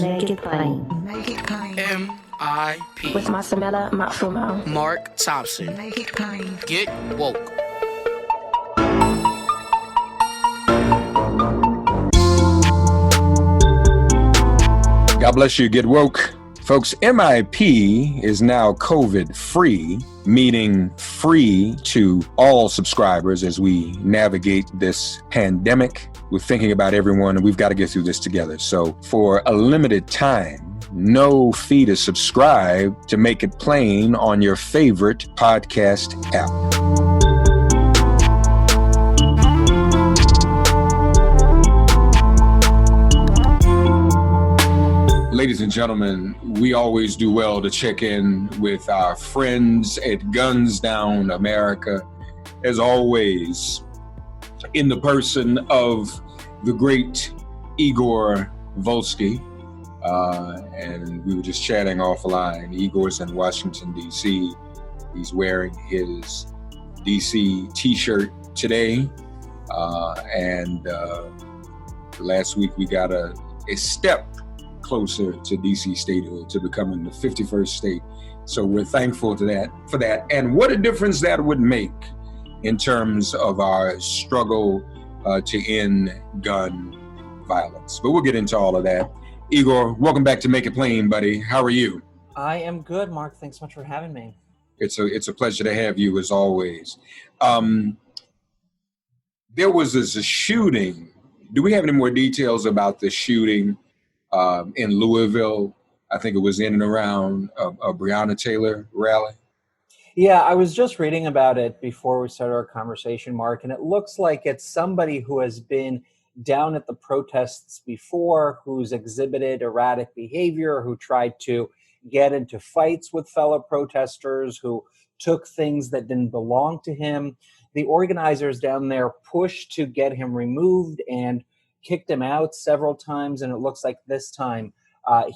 Make it plain. Make it plain. M.I.P. With Masamela Matfumo. Mark Thompson. Make it plain. Get woke. God bless you. Get woke. Folks, MIP is now COVID-free, meaning free to all subscribers as we navigate this pandemic. We're thinking about everyone, and we've got to get through this together. So for a limited time, no fee to subscribe to Make It Plain on your favorite podcast app. Ladies and gentlemen, we always do well to check in with our friends at Guns Down America. As always, in the person of the great Igor Volsky. And we were just chatting offline. Igor's in Washington, D.C. He's wearing his D.C. t-shirt today. Last week we got a step closer to DC statehood, to becoming the 51st state. So we're thankful for that. And what a difference that would make in terms of our struggle to end gun violence. But we'll get into all of that. Igor, welcome back to Make It Plain, buddy. How are you? I am good, Mark. Thanks so much for having me. It's a pleasure to have you as always. There was a shooting. Do we have any more details about the shooting in Louisville? I think it was in and around a Breonna Taylor rally. Yeah, I was just reading about it before we started our conversation, Mark, and it looks like it's somebody who has been down at the protests before, who's exhibited erratic behavior, who tried to get into fights with fellow protesters, who took things that didn't belong to him. The organizers down there pushed to get him removed and kicked him out several times, and it looks like this time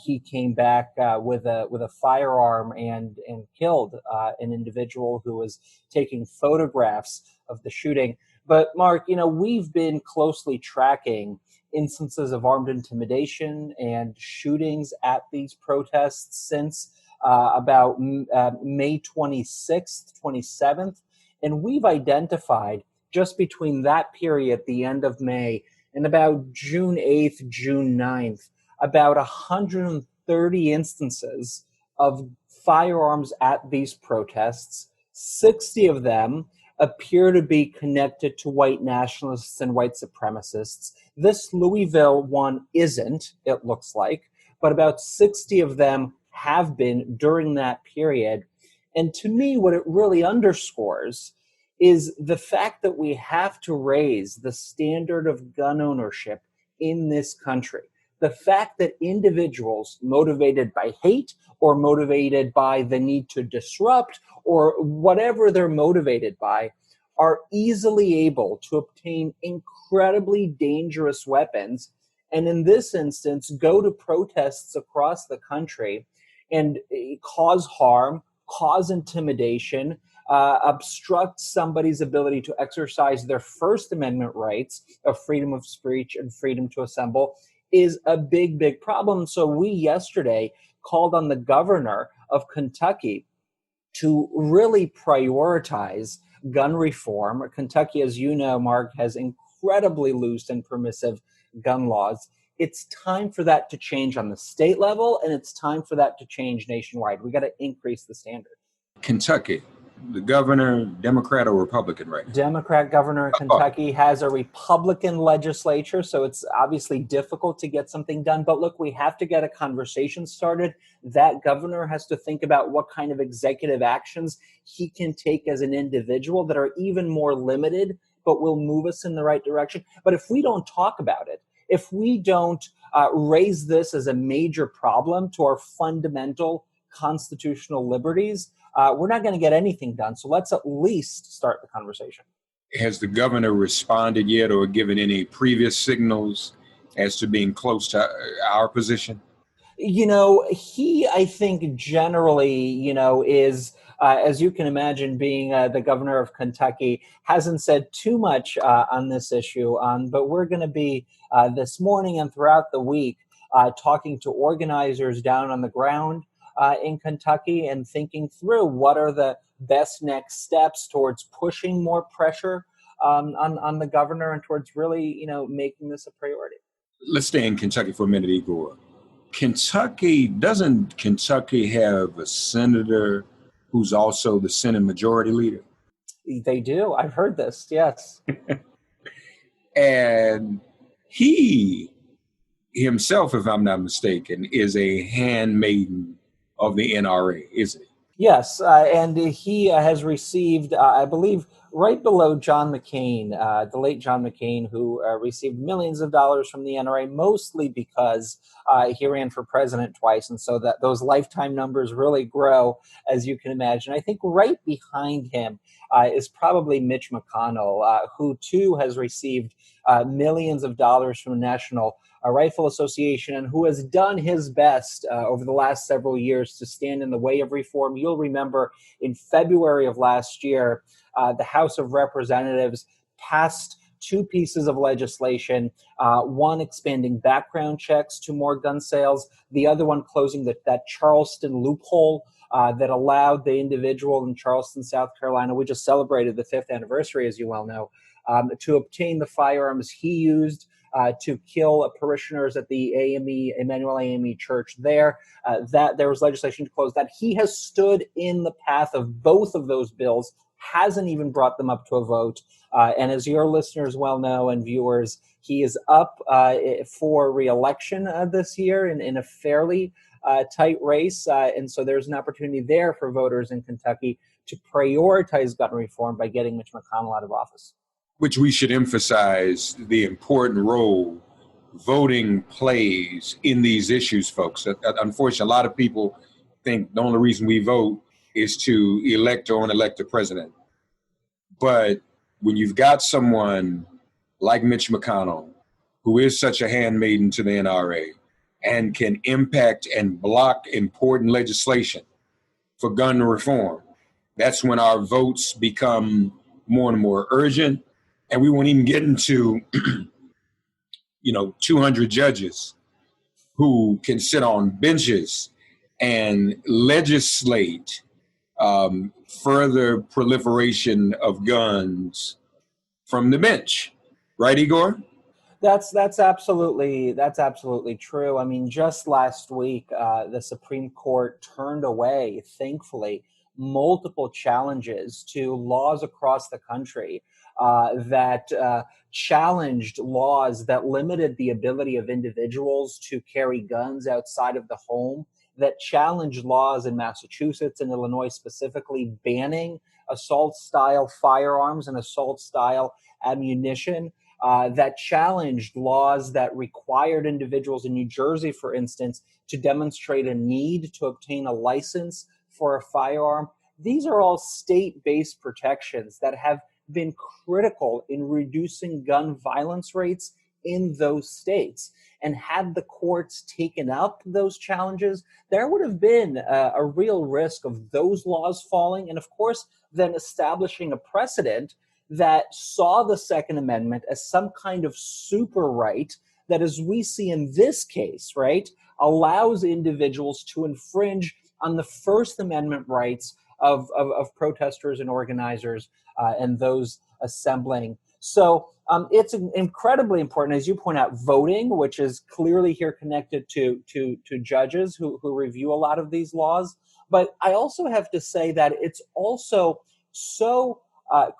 he came back with a firearm and killed an individual who was taking photographs of the shooting. But Mark, we've been closely tracking instances of armed intimidation and shootings at these protests since about May 26th, 27th, and we've identified just between that period, the end of May, and about June 8th, June 9th, about 130 instances of firearms at these protests. 60 of them appear to be connected to white nationalists and white supremacists. This Louisville one isn't, it looks like, but about 60 of them have been during that period. And to me, what it really underscores is the fact that we have to raise the standard of gun ownership in this country. The fact that individuals motivated by hate or motivated by the need to disrupt or whatever they're motivated by are easily able to obtain incredibly dangerous weapons, and in this instance, go to protests across the country and cause harm, cause intimidation, obstruct somebody's ability to exercise their First Amendment rights of freedom of speech and freedom to assemble is a big, big problem. So we yesterday called on the governor of Kentucky to really prioritize gun reform. Kentucky, as you know, Mark, has incredibly loose and permissive gun laws. It's time for that to change on the state level, and it's time for that to change nationwide. We got to increase the standard. Kentucky, the governor, Democrat or Republican, right? Democrat governor in Kentucky has a Republican legislature, so it's obviously difficult to get something done. But look, we have to get a conversation started. That governor has to think about what kind of executive actions he can take as an individual that are even more limited, but will move us in the right direction. But if we don't talk about it, if we don't raise this as a major problem to our fundamental constitutional liberties, we're not going to get anything done. So let's at least start the conversation. Has the governor responded yet or given any previous signals as to being close to our position? He, I think, generally, is, as you can imagine, being the governor of Kentucky, hasn't said too much on this issue. But we're going to be this morning and throughout the week talking to organizers down on the ground in Kentucky and thinking through what are the best next steps towards pushing more pressure on the governor and towards really, making this a priority. Let's stay in Kentucky for a minute, Igor. Doesn't Kentucky have a senator who's also the Senate Majority Leader? They do. I've heard this, yes. And he himself, if I'm not mistaken, is a handmaiden of the NRA, isn't he? Yes, and he has received, I believe, right below John McCain, the late John McCain, who received millions of dollars from the NRA, mostly because he ran for president twice, and so that those lifetime numbers really grow, as you can imagine. I think right behind him is probably Mitch McConnell, who too has received millions of dollars from the National Rifle Association, and who has done his best over the last several years to stand in the way of reform. You'll remember in February of last year, the House of Representatives passed two pieces of legislation, one expanding background checks to more gun sales, the other one closing that Charleston loophole that allowed the individual in Charleston, South Carolina, we just celebrated the 5th anniversary, as you well know, to obtain the firearms he used to kill parishioners at the Emmanuel AME Church there. That there was legislation to close that. He has stood in the path of both of those bills, hasn't even brought them up to a vote. And as your listeners well know and viewers, he is up for re-election this year in a fairly tight race. And so there's an opportunity there for voters in Kentucky to prioritize gun reform by getting Mitch McConnell out of office. Which we should emphasize the important role voting plays in these issues, folks. Unfortunately, a lot of people think the only reason we vote is to elect or unelect a president. But when you've got someone like Mitch McConnell, who is such a handmaiden to the NRA and can impact and block important legislation for gun reform, that's when our votes become more and more urgent. And we won't even get into, 200 judges who can sit on benches and legislate further proliferation of guns from the bench. Right, Igor? That's absolutely true. I mean, just last week, the Supreme Court turned away, thankfully, multiple challenges to laws across the country that challenged laws that limited the ability of individuals to carry guns outside of the home, that challenged laws in Massachusetts and Illinois specifically banning assault-style firearms and assault-style ammunition, that challenged laws that required individuals in New Jersey, for instance, to demonstrate a need to obtain a license for a firearm. These are all state-based protections that have been critical in reducing gun violence rates in those states. And had the courts taken up those challenges, there would have been a real risk of those laws falling, and of course, then establishing a precedent that saw the Second Amendment as some kind of super right that, as we see in this case, right, allows individuals to infringe on the First Amendment rights of protesters and organizers and those assembling. So it's incredibly important, as you point out, voting, which is clearly here connected to judges who review a lot of these laws. But I also have to say that it's also so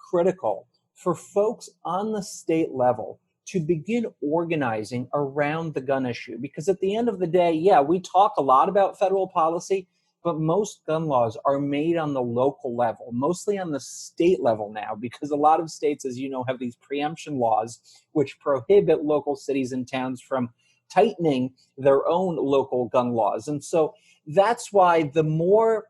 critical for folks on the state level to begin organizing around the gun issue. Because at the end of the day, yeah, we talk a lot about federal policy, but most gun laws are made on the local level, mostly on the state level now, because a lot of states, as you know, have these preemption laws which prohibit local cities and towns from tightening their own local gun laws. And so that's why the more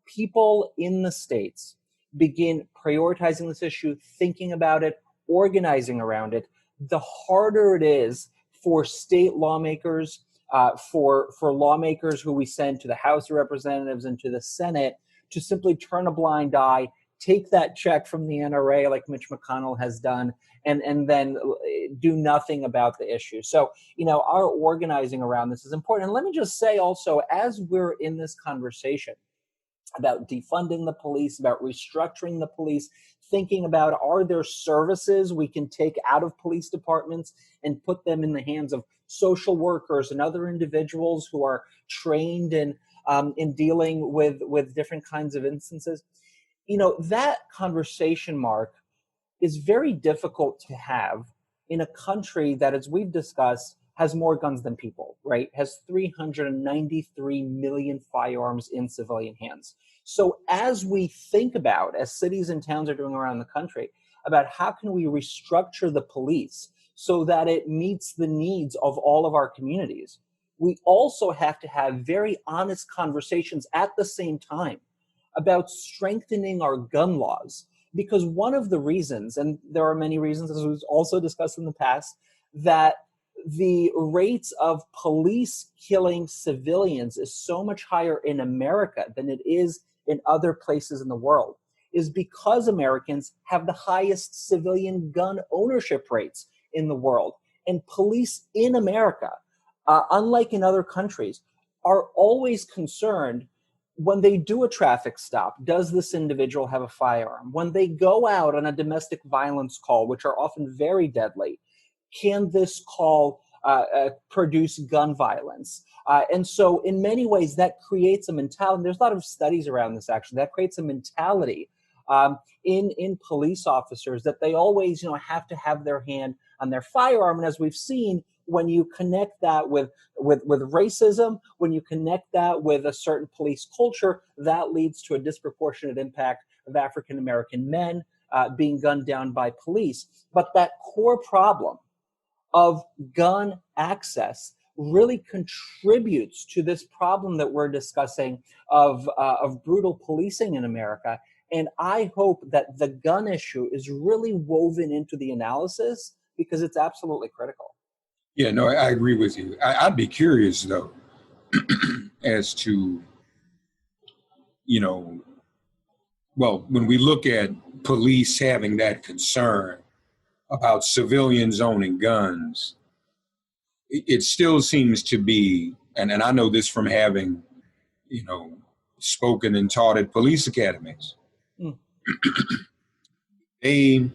people in the states begin prioritizing this issue, thinking about it, organizing around it, the harder it is for state lawmakers, for lawmakers who we send to the House of Representatives and to the Senate to simply turn a blind eye, take that check from the NRA like Mitch McConnell has done, and then do nothing about the issue. So, our organizing around this is important. And let me just say also, as we're in this conversation about defunding the police, about restructuring the police, thinking about, are there services we can take out of police departments and put them in the hands of social workers and other individuals who are trained in dealing with different kinds of instances? That conversation, Mark, is very difficult to have in a country that, as we've discussed, has more guns than people, right? Has 393 million firearms in civilian hands. So as we think about, as cities and towns are doing around the country, about how can we restructure the police so that it meets the needs of all of our communities, we also have to have very honest conversations at the same time about strengthening our gun laws. Because one of the reasons, and there are many reasons, as we've also discussed in the past, that the rates of police killing civilians is so much higher in America than it is in other places in the world, is because Americans have the highest civilian gun ownership rates in the world. And police in America, unlike in other countries, are always concerned when they do a traffic stop, does this individual have a firearm? When they go out on a domestic violence call, which are often very deadly, can this call produce gun violence? And so in many ways, that creates a mentality. There's a lot of studies around this, actually. That creates a mentality in police officers that they always have to have their hand on their firearm. And as we've seen, when you connect that with racism, when you connect that with a certain police culture, that leads to a disproportionate impact of African-American men being gunned down by police. But that core problem of gun access really contributes to this problem that we're discussing of brutal policing in America. And I hope that the gun issue is really woven into the analysis because it's absolutely critical. Yeah, no, I agree with you. I'd be curious, though, as to, well, when we look at police having that concern about civilians owning guns, it still seems to be, and I know this from having, spoken and taught at police academies, they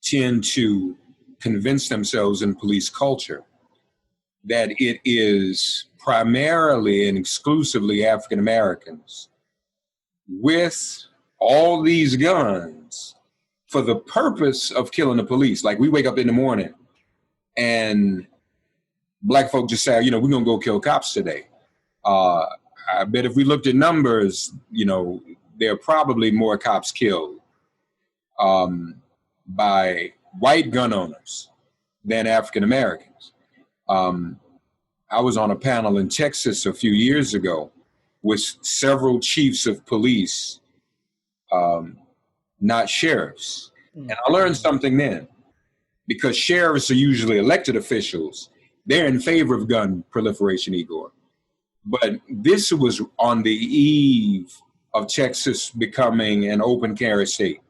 tend to convince themselves in police culture that it is primarily and exclusively African Americans with all these guns for the purpose of killing the police. Like, we wake up in the morning and black folk just say, we're going to go kill cops today. I bet if we looked at numbers, there are probably more cops killed by white gun owners than African Americans. I was on a panel in Texas a few years ago with several chiefs of police, not sheriffs. And I learned something then, because sheriffs are usually elected officials. They're in favor of gun proliferation, Igor. But this was on the eve of Texas becoming an open carry state.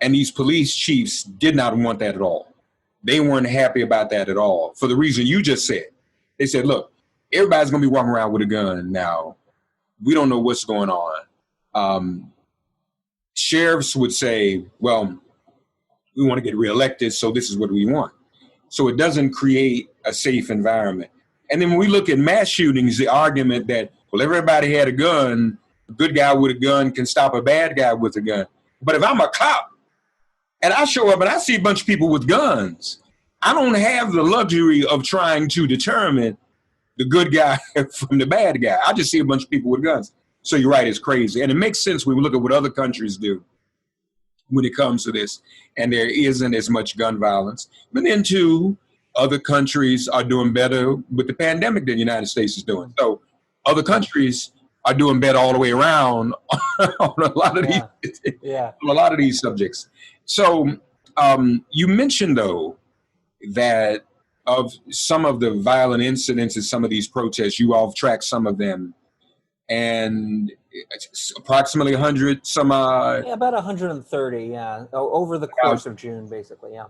And these police chiefs did not want that at all. They weren't happy about that at all, for the reason you just said. They said, look, everybody's going to be walking around with a gun now. We don't know what's going on. Sheriffs would say, well, we want to get reelected, so this is what we want. So it doesn't create a safe environment. And then when we look at mass shootings, the argument that, well, everybody had a gun, a good guy with a gun can stop a bad guy with a gun. But if I'm a cop, and I show up and I see a bunch of people with guns, I don't have the luxury of trying to determine the good guy from the bad guy. I just see a bunch of people with guns. So you're right, it's crazy. And it makes sense when we look at what other countries do when it comes to this. And there isn't as much gun violence. But then, too, other countries are doing better with the pandemic than the United States is doing. So other countries are doing better all the way around on a lot of on a lot of these subjects. So you mentioned, though, that of some of the violent incidents in some of these protests, you all tracked some of them, and it's approximately 100 some odd. Yeah, about 130, yeah, over the course of June, basically, yeah.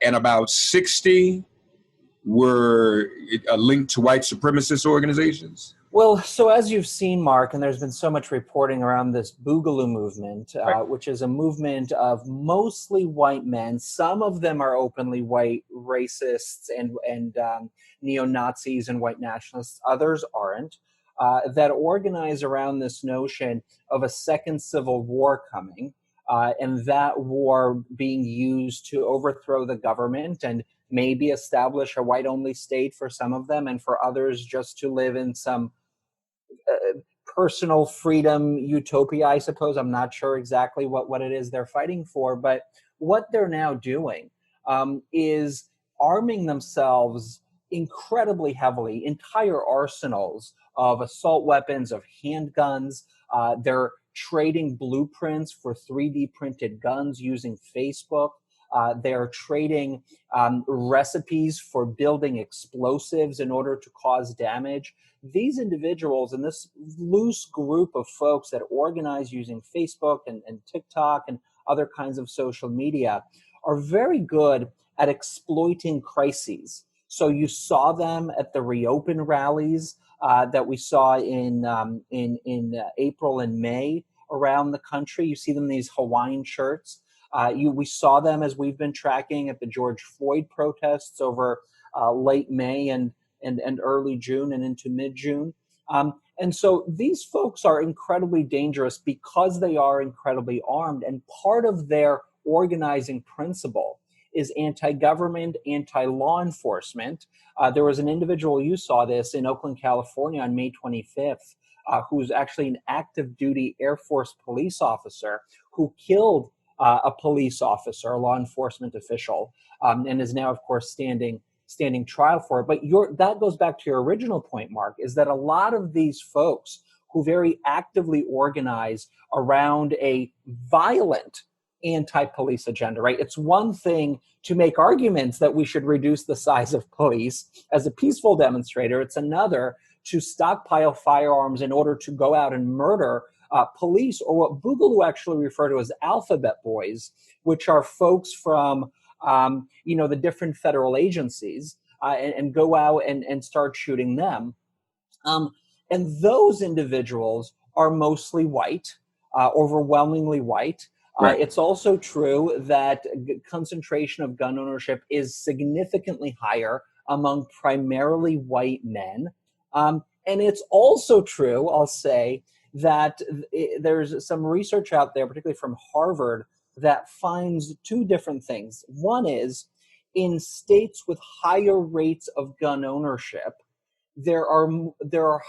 And about 60 were linked to white supremacist organizations. Well, so as you've seen, Mark, and there's been so much reporting around this Boogaloo movement, Right. which is a movement of mostly white men. Some of them are openly white racists and neo-Nazis and white nationalists. Others aren't. That organize around this notion of a second civil war coming, and that war being used to overthrow the government and maybe establish a white-only state for some of them, and for others just to live in some personal freedom utopia, I suppose. I'm not sure exactly what it is they're fighting for, but what they're now doing is arming themselves incredibly heavily, entire arsenals of assault weapons, of handguns. They're trading blueprints for 3D printed guns using Facebook. They're trading recipes for building explosives in order to cause damage. These individuals and this loose group of folks that organize using Facebook and TikTok and other kinds of social media are very good at exploiting crises. So you saw them at the Reopen rallies that we saw in April and May around the country. You see them in these Hawaiian shirts. We saw them as we've been tracking at the George Floyd protests over late May and early June and into mid-June. And so these folks are incredibly dangerous because they are incredibly armed. And part of their organizing principle is anti-government, anti-law enforcement. There was an individual, you saw this in Oakland, California on May 25th, who's actually an active duty Air Force police officer who killed a police officer, a law enforcement official, and is now, of course, standing trial for it. But that goes back to your original point, Mark, is that a lot of these folks who very actively organize around a violent anti-police agenda, right? It's one thing to make arguments that we should reduce the size of police as a peaceful demonstrator. It's another to stockpile firearms in order to go out and murder police, or what Boogaloo actually refer to as alphabet boys, which are folks from the different federal agencies, and go out and start shooting them. And those individuals are mostly white, overwhelmingly white. Right. It's also true that concentration of gun ownership is significantly higher among primarily white men. And it's also true, I'll say, that there's some research out there, particularly from Harvard, that finds two different things. One is, in states with higher rates of gun ownership, there are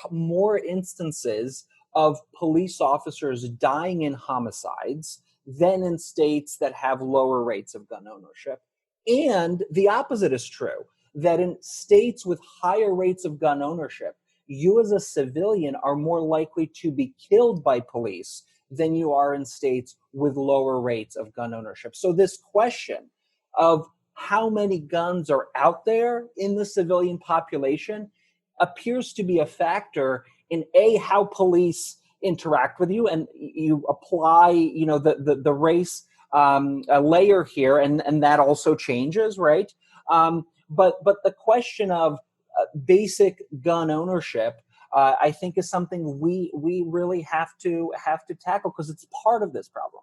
more instances of police officers dying in homicides than in states that have lower rates of gun ownership. And the opposite is true, that in states with higher rates of gun ownership, you as a civilian are more likely to be killed by police than you are in states with lower rates of gun ownership. So this question of how many guns are out there in the civilian population appears to be a factor in how police interact with you, and you apply the race a layer here, and that also changes, right? But the question of basic gun ownership, I think, is something we really have to tackle, because it's part of this problem.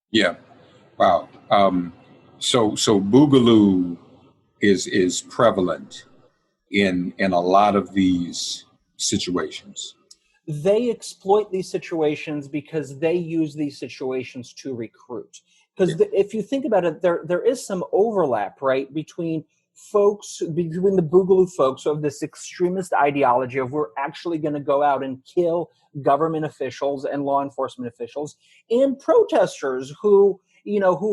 Yeah. Wow. So Boogaloo is prevalent in a lot of these situations. They exploit these situations because they use these situations to recruit. Because if you think about it, there is some overlap, right, between the Boogaloo folks of this extremist ideology of we're actually going to go out and kill government officials and law enforcement officials, and protesters who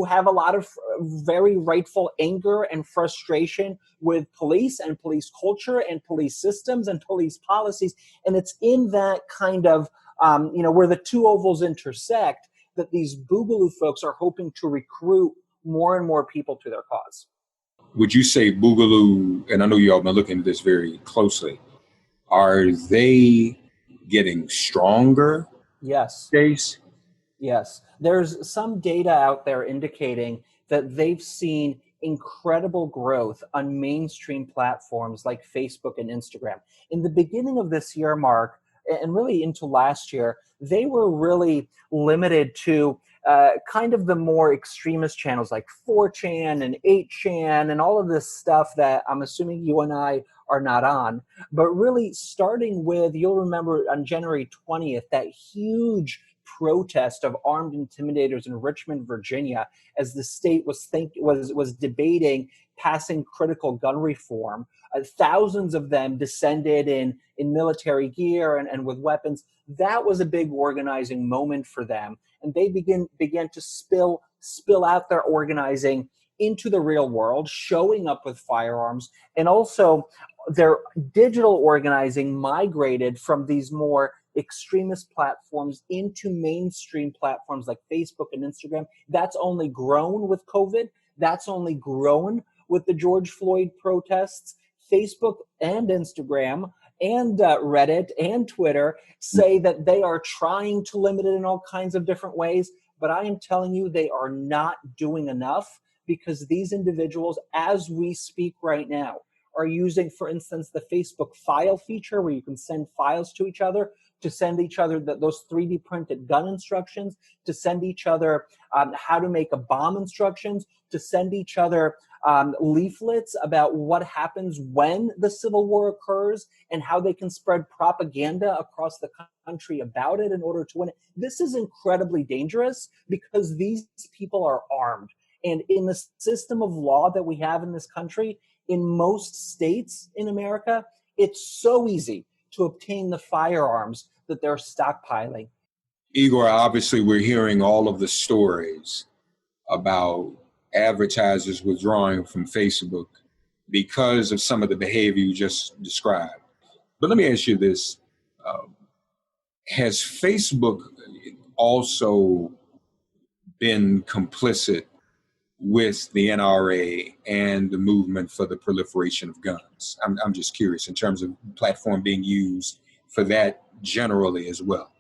have a lot of very rightful anger and frustration with police and police culture and police systems and police policies. And it's in that kind of, where the two ovals intersect, that these Boogaloo folks are hoping to recruit more and more people to their cause. Would you say Boogaloo, and I know you all been looking at this very closely, are they getting stronger, Yes. Chase? Yes, there's some data out there indicating that they've seen incredible growth on mainstream platforms like Facebook and Instagram. In the beginning of this year, Mark, and really into last year, they were really limited to kind of the more extremist channels like 4chan and 8chan and all of this stuff that I'm assuming you and I are not on. But really, starting with, you'll remember on January 20th, that huge protest of armed intimidators in Richmond, Virginia, as the state was debating passing critical gun reform. Thousands of them descended in military gear and with weapons. That was a big organizing moment for them, and they began to spill out their organizing into the real world, showing up with firearms, and also their digital organizing migrated from these more extremist platforms into mainstream platforms like Facebook and Instagram. That's only grown with COVID. That's only grown with the George Floyd protests. Facebook and Instagram and Reddit and Twitter say that they are trying to limit it in all kinds of different ways. But I am telling you, they are not doing enough, because these individuals, as we speak right now, are using, for instance, the Facebook file feature where you can send files to each other, to send each other those 3D printed gun instructions, to send each other how to make a bomb instructions, to send each other leaflets about what happens when the civil war occurs and how they can spread propaganda across the country about it in order to win it. This is incredibly dangerous because these people are armed. And in the system of law that we have in this country, in most states in America, it's so easy to obtain the firearms that they're stockpiling. Igor, obviously, we're hearing all of the stories about advertisers withdrawing from Facebook because of some of the behavior you just described. But let me ask you this. Has Facebook also been complicit with the NRA and the movement for the proliferation of guns? I'm just curious in terms of platform being used for that generally as well.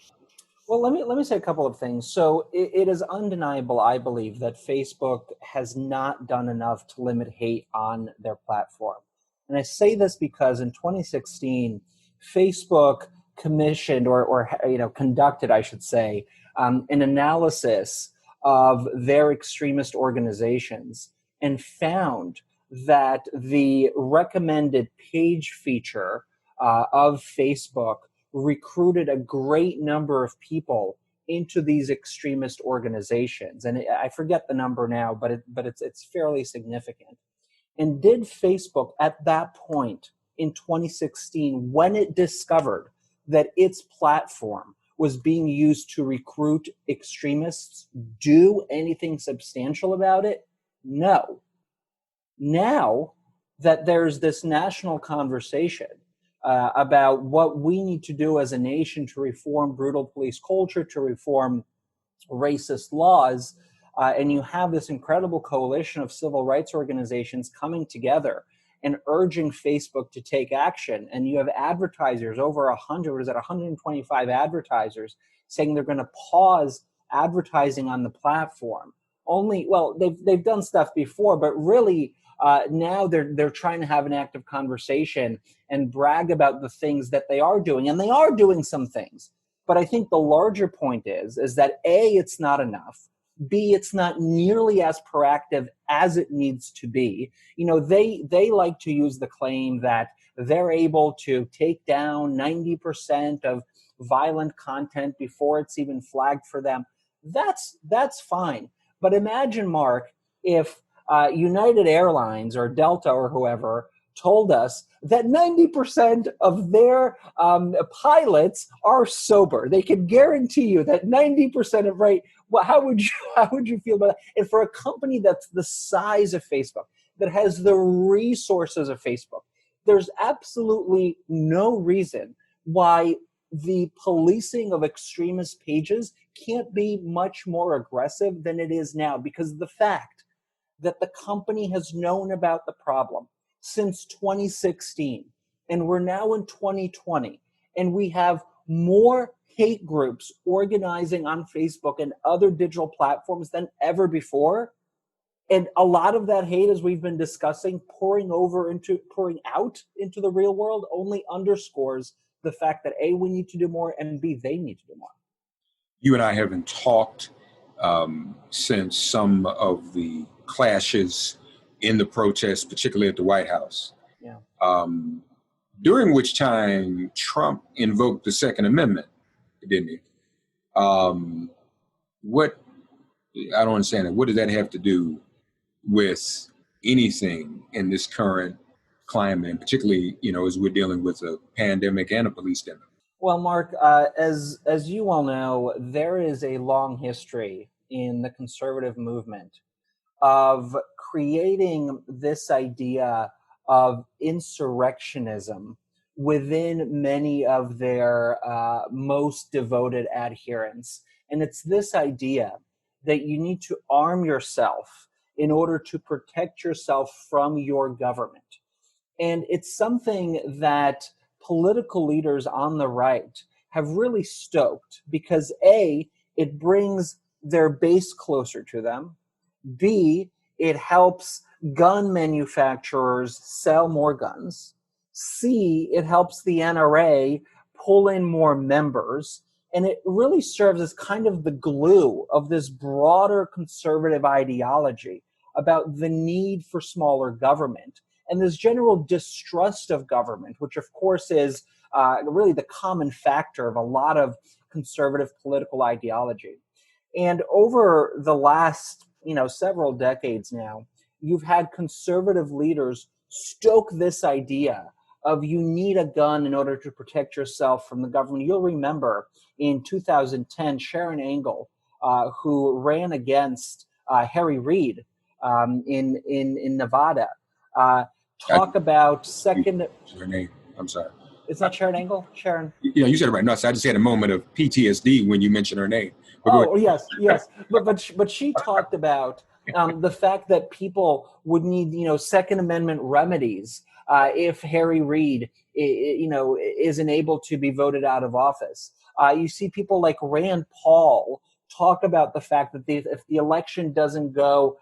Well, let me say a couple of things. So it is undeniable, I believe, that Facebook has not done enough to limit hate on their platform. And I say this because in 2016, Facebook commissioned or conducted, I should say, an analysis of their extremist organizations and found that the recommended page feature of Facebook recruited a great number of people into these extremist organizations, and I forget the number now, but it's fairly significant. And did Facebook at that point in 2016, when it discovered that its platform was being used to recruit extremists, do anything substantial about it? No. Now that there's this national conversation about what we need to do as a nation to reform brutal police culture, to reform racist laws, and you have this incredible coalition of civil rights organizations coming together and urging Facebook to take action. And you have advertisers, over 125 advertisers, saying they're going to pause advertising on the platform. They've done stuff before, but really now they're trying to have an active conversation and brag about the things that they are doing, and they are doing some things. But I think the larger point is that A, it's not enough. B, it's not nearly as proactive as it needs to be. They like to use the claim that they're able to take down 90% of violent content before it's even flagged for them. That's fine. But imagine, Mark, if United Airlines or Delta or whoever told us that 90% of their pilots are sober. They can guarantee you that 90% of how would you feel about that? And for a company that's the size of Facebook, that has the resources of Facebook, there's absolutely no reason why the policing of extremist pages can't be much more aggressive than it is now, because of the fact that the company has known about the problem since 2016, and we're now in 2020, and we have more hate groups organizing on Facebook and other digital platforms than ever before. And a lot of that hate, as we've been discussing, pouring out into the real world only underscores the fact that A, we need to do more, and B, they need to do more. You and I haven't talked since some of the clashes in the protests, particularly at the White House. Yeah. During which time Trump invoked the Second Amendment, didn't he? What, I don't understand it. What does that have to do with anything in this current climate, and particularly, as we're dealing with a pandemic and a police demic? Well, Mark, as you all know, there is a long history in the conservative movement of creating this idea of insurrectionism within many of their most devoted adherents. And it's this idea that you need to arm yourself in order to protect yourself from your government. And it's something that political leaders on the right have really stoked because A, it brings their base closer to them. B, it helps gun manufacturers sell more guns. C, it helps the NRA pull in more members. And it really serves as kind of the glue of this broader conservative ideology about the need for smaller government and this general distrust of government, which of course is really the common factor of a lot of conservative political ideology. And over the last, several decades now, you've had conservative leaders stoke this idea of you need a gun in order to protect yourself from the government. You'll remember in 2010, Sharon Angle, who ran against Harry Reid in Nevada, talk about second. Her name. I'm sorry. It's not Sharon Angle. Sharon. You said it right. No, so I just had a moment of PTSD when you mentioned her name. Oh yes. But she talked about the fact that people would need Second Amendment remedies if Harry Reid isn't able to be voted out of office. You see people like Rand Paul talk about the fact that if the election doesn't go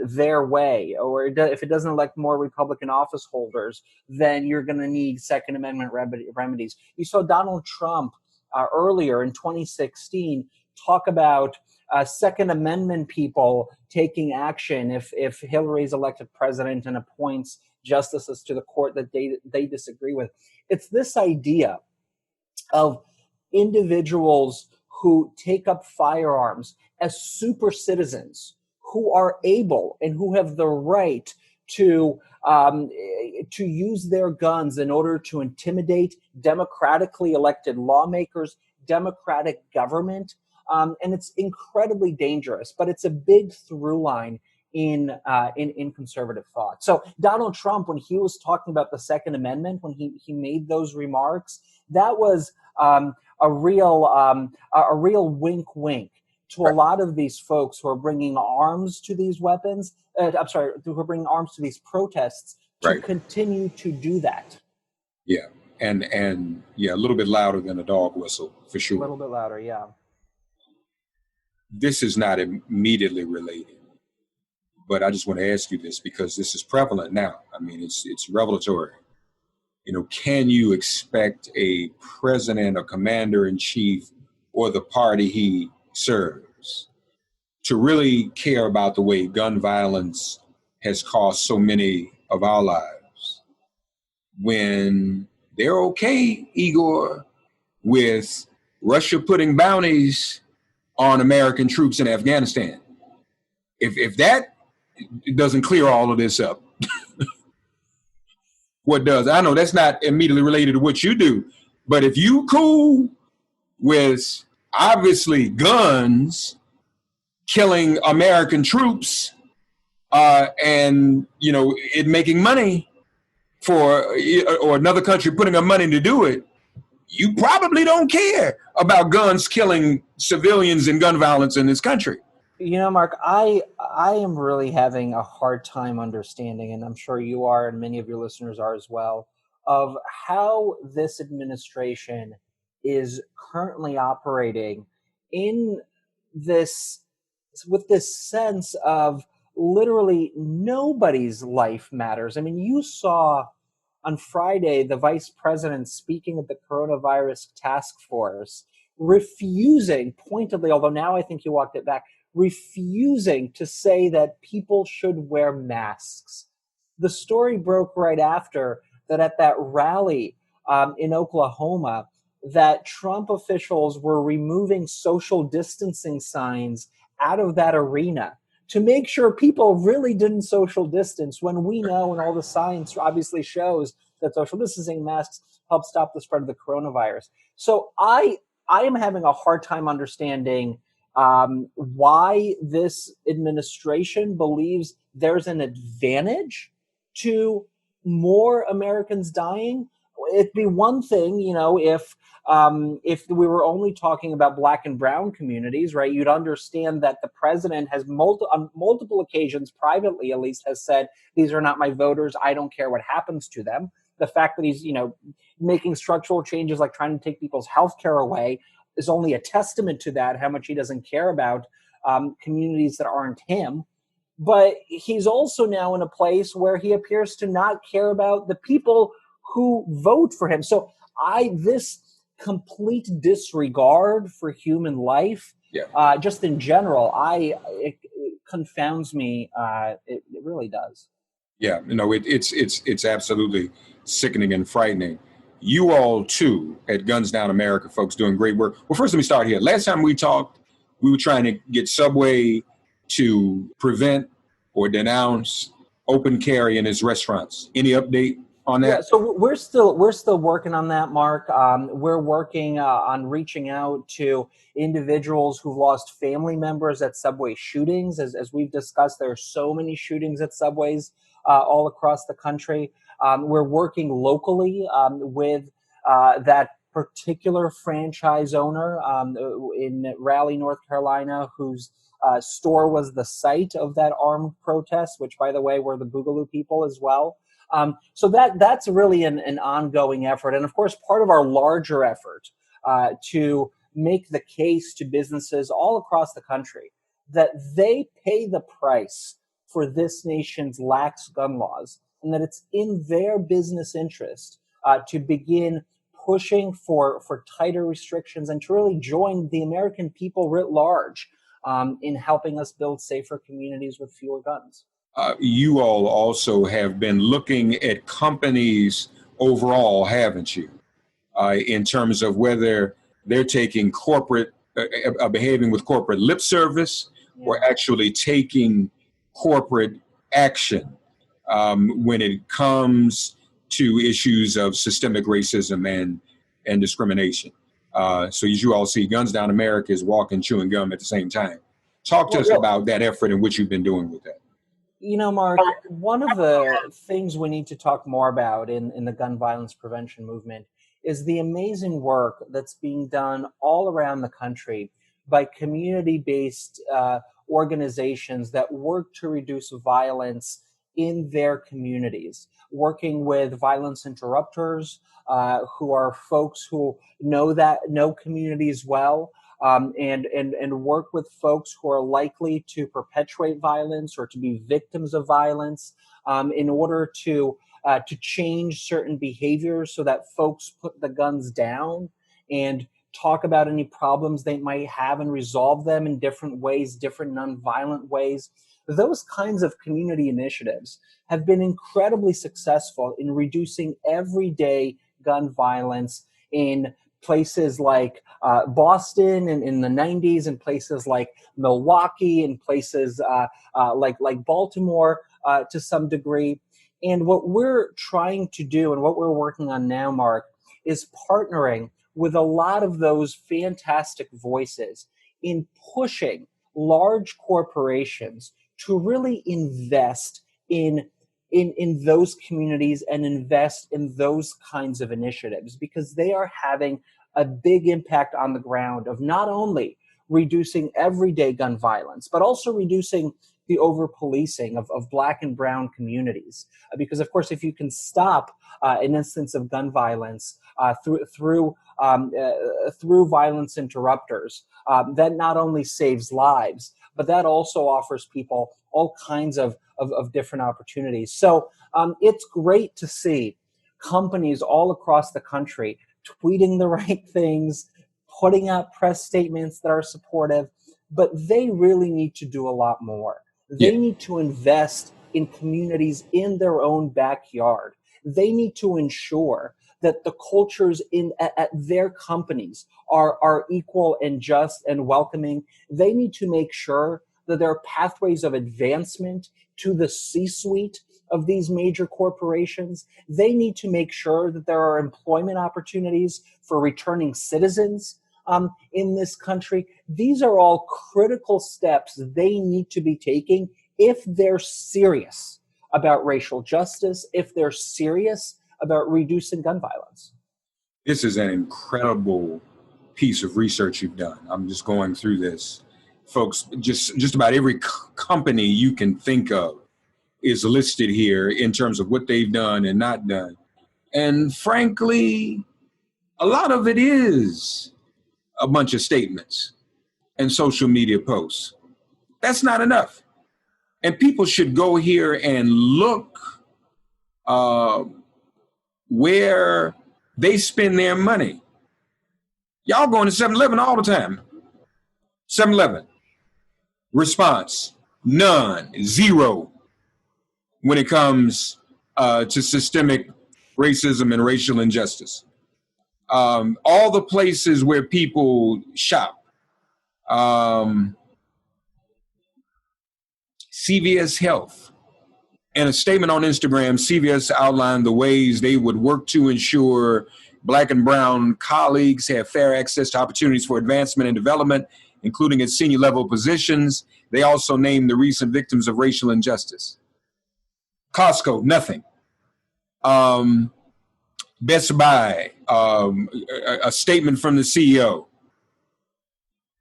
their way, or if it doesn't elect more Republican office holders, then you're going to need Second Amendment remedies. You saw Donald Trump earlier in 2016 talk about Second Amendment people taking action if Hillary's elected president and appoints justices to the court that they disagree with. It's this idea of individuals who take up firearms as super citizens who are able and who have the right to use their guns in order to intimidate democratically elected lawmakers, democratic government. And it's incredibly dangerous, but it's a big through line in conservative thought. So Donald Trump, when he was talking about the Second Amendment, when he made those remarks, that was a real wink to a lot of these folks who are bringing arms to these weapons. Who are bringing arms to these protests to continue to do that. Yeah, and yeah, a little bit louder than a dog whistle for sure. A little bit louder, yeah. This is not immediately related, but I just want to ask you this because this is prevalent now. I mean, it's revelatory. Can you expect a president or commander-in-chief or the party he serves to really care about the way gun violence has cost so many of our lives when they're okay, Igor, with Russia putting bounties on American troops in Afghanistan? If that doesn't clear all of this up, what does? I know that's not immediately related to what you do, but if you cool with obviously guns killing American troops and it making money for or another country putting up money to do it, you probably don't care about guns killing civilians and gun violence in this country. Mark, I am really having a hard time understanding, and I'm sure you are, and many of your listeners are as well, of how this administration is currently operating in this with this sense of literally nobody's life matters. I mean, you saw on Friday the vice president speaking at the coronavirus task force, refusing pointedly, although now I think he walked it back, refusing to say that people should wear masks. The story broke right after that at that rally in Oklahoma, that Trump officials were removing social distancing signs out of that arena to make sure people really didn't social distance, when we know and all the science obviously shows that social distancing masks help stop the spread of the coronavirus. So I am having a hard time understanding why this administration believes there's an advantage to more Americans dying. It'd be one thing, if we were only talking about Black and brown communities, right? You'd understand that the president has on multiple occasions, privately at least, has said, these are not my voters. I don't care what happens to them. The fact that he's, making structural changes like trying to take people's health care away is only a testament to that, how much he doesn't care about communities that aren't him. But he's also now in a place where he appears to not care about the people who vote for him. So this complete disregard for human life, just in general, it confounds me. It really does. Yeah, it's absolutely sickening and frightening. You all too at Guns Down America, folks, doing great work. Well, first let me start here. Last time we talked, we were trying to get Subway to prevent or denounce open carry in its restaurants. Any update on that? Yeah, so we're still working on that, Mark. We're working on reaching out to individuals who've lost family members at Subway shootings. As we've discussed, there are so many shootings at Subways all across the country. We're working locally with that particular franchise owner in Raleigh, North Carolina, whose store was the site of that armed protest, which, by the way, were the Boogaloo people as well. So that's really an ongoing effort. And of course, part of our larger effort to make the case to businesses all across the country that they pay the price for this nation's lax gun laws, and that it's in their business interest to begin pushing for tighter restrictions and to really join the American people writ large in helping us build safer communities with fewer guns. You all also have been looking at companies overall, haven't you? In terms of whether they're taking behaving with corporate lip service or actually taking corporate action when it comes to issues of systemic racism and discrimination. So as you all see, Guns Down America is walking, chewing gum at the same time. Talk to us about that effort and what you've been doing with that. Mark, one of the things we need to talk more about in the gun violence prevention movement is the amazing work that's being done all around the country by community-based organizations that work to reduce violence in their communities, working with violence interrupters, who are folks who know communities well, and work with folks who are likely to perpetuate violence or to be victims of violence, in order to change certain behaviors so that folks put the guns down and talk about any problems they might have and resolve them in different ways, different nonviolent ways. Those kinds of community initiatives have been incredibly successful in reducing everyday gun violence in places like Boston in the 90s, and places like Milwaukee, and places like Baltimore to some degree. And what we're trying to do and what we're working on now, Mark, is partnering with a lot of those fantastic voices in pushing large corporations to really invest in those communities and invest in those kinds of initiatives, because they are having a big impact on the ground of not only reducing everyday gun violence, but also reducing the over-policing of Black and brown communities. Because, of course, if you can stop an instance of gun violence through violence interrupters, that not only saves lives, but that also offers people all kinds of different opportunities. So it's great to see companies all across the country tweeting the right things, putting out press statements that are supportive, but they really need to do a lot more. They need to invest in communities in their own backyard. They need to ensure that the cultures at their companies are equal and just and welcoming. They need to make sure that there are pathways of advancement to the C-suite of these major corporations. They need to make sure that there are employment opportunities for returning citizens in this country. These are all critical steps they need to be taking if they're serious about racial justice, if they're serious about reducing gun violence. This is an incredible piece of research you've done. I'm just going through this. Folks, just about every company you can think of is listed here in terms of what they've done and not done. And frankly, a lot of it is a bunch of statements and social media posts. That's not enough. And people should go here and look where they spend their money. Y'all going to 7-Eleven all the time. 7-Eleven. Response, none, zero, when it comes to systemic racism and racial injustice. All the places where people shop. CVS Health. In a statement on Instagram, CVS outlined the ways they would work to ensure Black and brown colleagues have fair access to opportunities for advancement and development, including at senior level positions. They also named the recent victims of racial injustice. Costco, nothing. Best Buy, a statement from the CEO.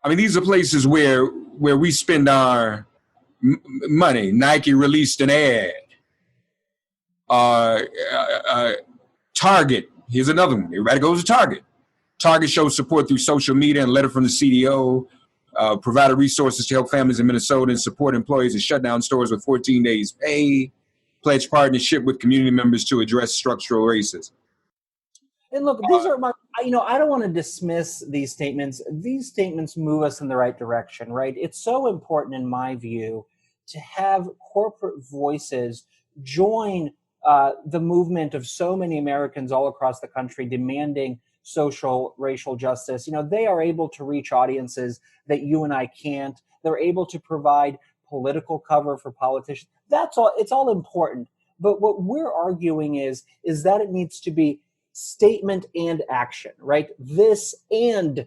I mean, these are places where we spend our money. Nike released an ad. Target, here's another one. Everybody goes to Target. Target shows support through social media and a letter from the CDO. Provided resources to help families in Minnesota and support employees and shut down stores with 14 days pay. Pledge partnership with community members to address structural racism. And look, these are my, I don't want to dismiss these statements. These statements move us in the right direction, right? It's so important, in my view, to have corporate voices join the movement of so many Americans all across the country demanding social, racial justice. They are able to reach audiences that you and I can't. They're able to provide political cover for politicians. That's all. It's all important. But what we're arguing is that it needs to be statement and action, right? This and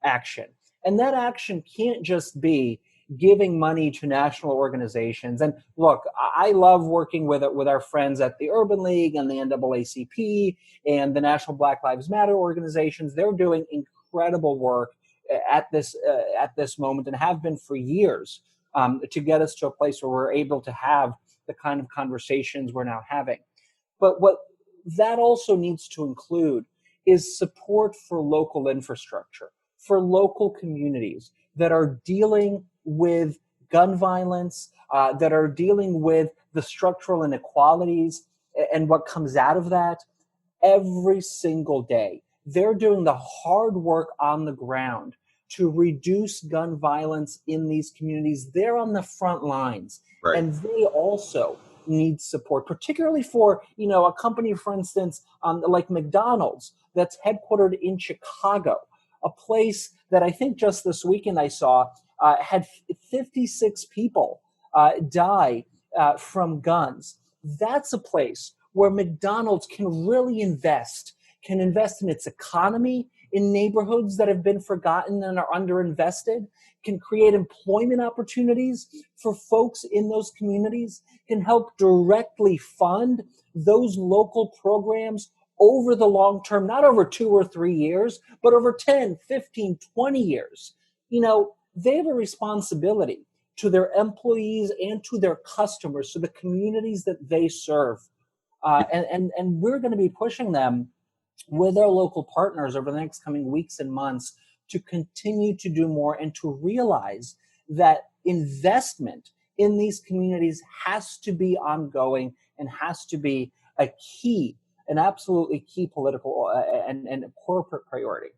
action. And that action can't just be giving money to national organizations. And look, I love working with our friends at the Urban League and the NAACP and the National Black Lives Matter organizations. They're doing incredible work at this moment and have been for years to get us to a place where we're able to have the kind of conversations we're now having. But what that also needs to include is support for local infrastructure, for local communities that are dealing with gun violence, that are dealing with the structural inequalities and what comes out of that every single day. They're doing the hard work on the ground to reduce gun violence in these communities. They're on the front lines, right. And they also need support, particularly for, a company, for instance, like McDonald's, that's headquartered in Chicago, a place that I think just this weekend I saw had 56 people die from guns. That's a place where McDonald's can really invest in its economy, in neighborhoods that have been forgotten and are underinvested, can create employment opportunities for folks in those communities, can help directly fund those local programs over the long term, not over 2 or 3 years, but over 10, 15, 20 years. They have a responsibility to their employees and to their customers, to the communities that they serve. And we're going to be pushing them with our local partners over the next coming weeks and months to continue to do more and to realize that investment in these communities has to be ongoing and has to be an absolutely key political and corporate priority.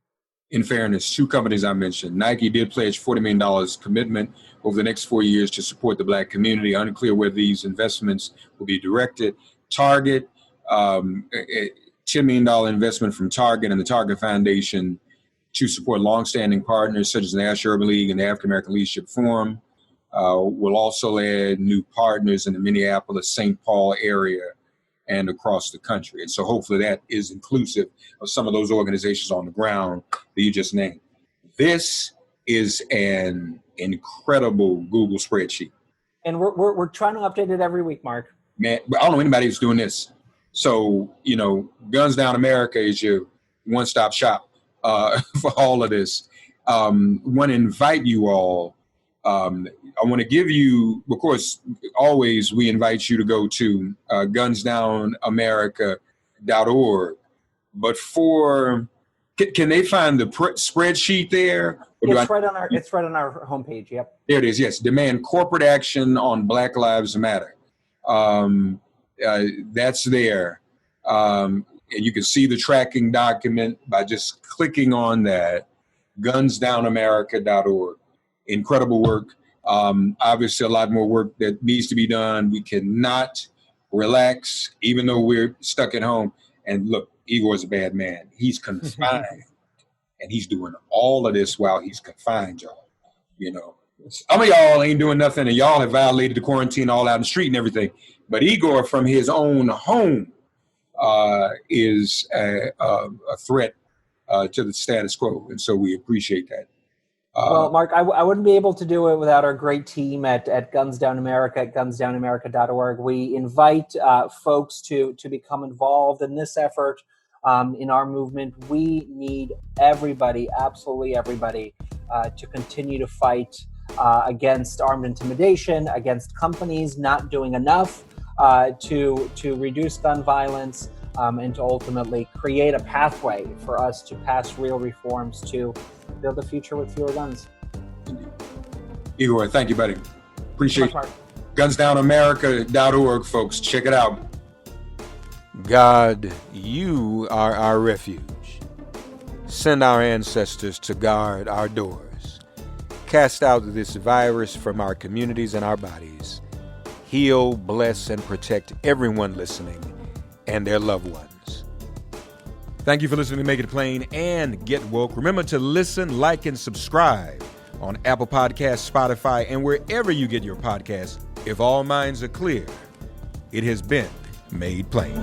In fairness, two companies I mentioned, Nike did pledge $40 million commitment over the next 4 years to support the Black community. Unclear where these investments will be directed. Target, a $10 million investment from Target and the Target Foundation to support longstanding partners such as the National Urban League and the African American Leadership Forum. We'll also add new partners in the Minneapolis-St. Paul area and across the country. And so hopefully that is inclusive of some of those organizations on the ground that you just named. This is an incredible Google spreadsheet. And we're trying to update it every week, Mark. Man, I don't know anybody who's doing this. So, Guns Down America is your one-stop shop for all of this. I want to invite you all. I want to give you, of course, always we invite you to go to gunsdownamerica.org. But can they find the spreadsheet there? It's right on our homepage. Yep. There it is. Yes. Demand corporate action on Black Lives Matter. That's there. And you can see the tracking document by just clicking on that, gunsdownamerica.org. Incredible work. Obviously, a lot more work that needs to be done. We cannot relax, even though we're stuck at home. And look, Igor's a bad man. He's confined, and he's doing all of this while he's confined, y'all. Some of y'all ain't doing nothing, and y'all have violated the quarantine all out in the street and everything. But Igor, from his own home, is a threat to the status quo, and so we appreciate that. Well, Mark, I wouldn't be able to do it without our great team at Guns Down America, at gunsdownamerica.org. We invite folks to become involved in this effort, in our movement. We need everybody, absolutely everybody, to continue to fight against armed intimidation, against companies not doing enough to reduce gun violence, and to ultimately create a pathway for us to pass real reforms to build a future with fewer guns. Igor, thank you, buddy. Appreciate it. Gunsdownamerica.org, folks. Check it out. God, you are our refuge. Send our ancestors to guard our doors. Cast out this virus from our communities and our bodies. Heal, bless, and protect everyone listening and their loved ones. Thank you for listening to Make It Plain and Get Woke. Remember to listen, like, and subscribe on Apple Podcasts, Spotify, and wherever you get your podcasts. If all minds are clear, it has been made plain.